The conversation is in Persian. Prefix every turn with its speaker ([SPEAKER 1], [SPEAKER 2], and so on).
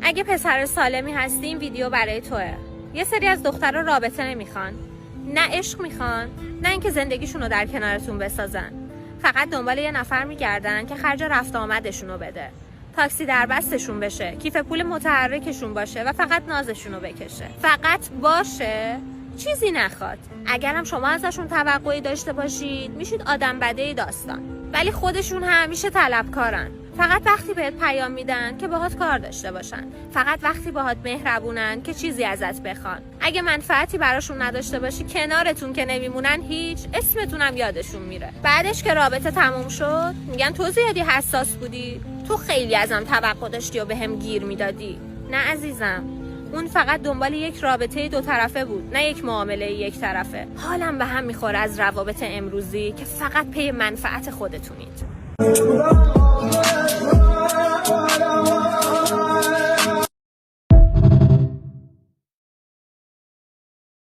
[SPEAKER 1] اگه پسر سالمی هستی این ویدیو برای توه. یه سری از دخترها رابطه نمیخوان، نه عشق میخوان، نه اینکه زندگیشون رو در کنارتون بسازن. فقط دنبال یه نفر میگردن که خرج رفت آمدشون رو بده، تاکسی در بستشون بشه، کیف پول متحرکشون باشه و فقط نازشون رو بکشه. فقط باشه، چیزی نخواد. اگرم شما ازشون توقعی داشته باشید میشید آدم بده داستان. ولی خودشون همیشه طلبکارن. فقط وقتی بهت پیام میدن که باهات کار داشته باشن، فقط وقتی باهات مهربونن که چیزی ازت بخوان. اگه منفعتی براشون نداشته باشی کنارتون که نمیمونن، هیچ اسمتونم یادشون میره. بعدش که رابطه تموم شد میگن تو زیادی حساس بودی، تو خیلی ازم توقع داشتی و بهم گیر میدادی. نه عزیزم، اون فقط دنبال یک رابطه دو طرفه بود، نه یک معامله یک طرفه. حالم به هم میخوره از روابط امروزی که فقط پی منفعت خودتونید.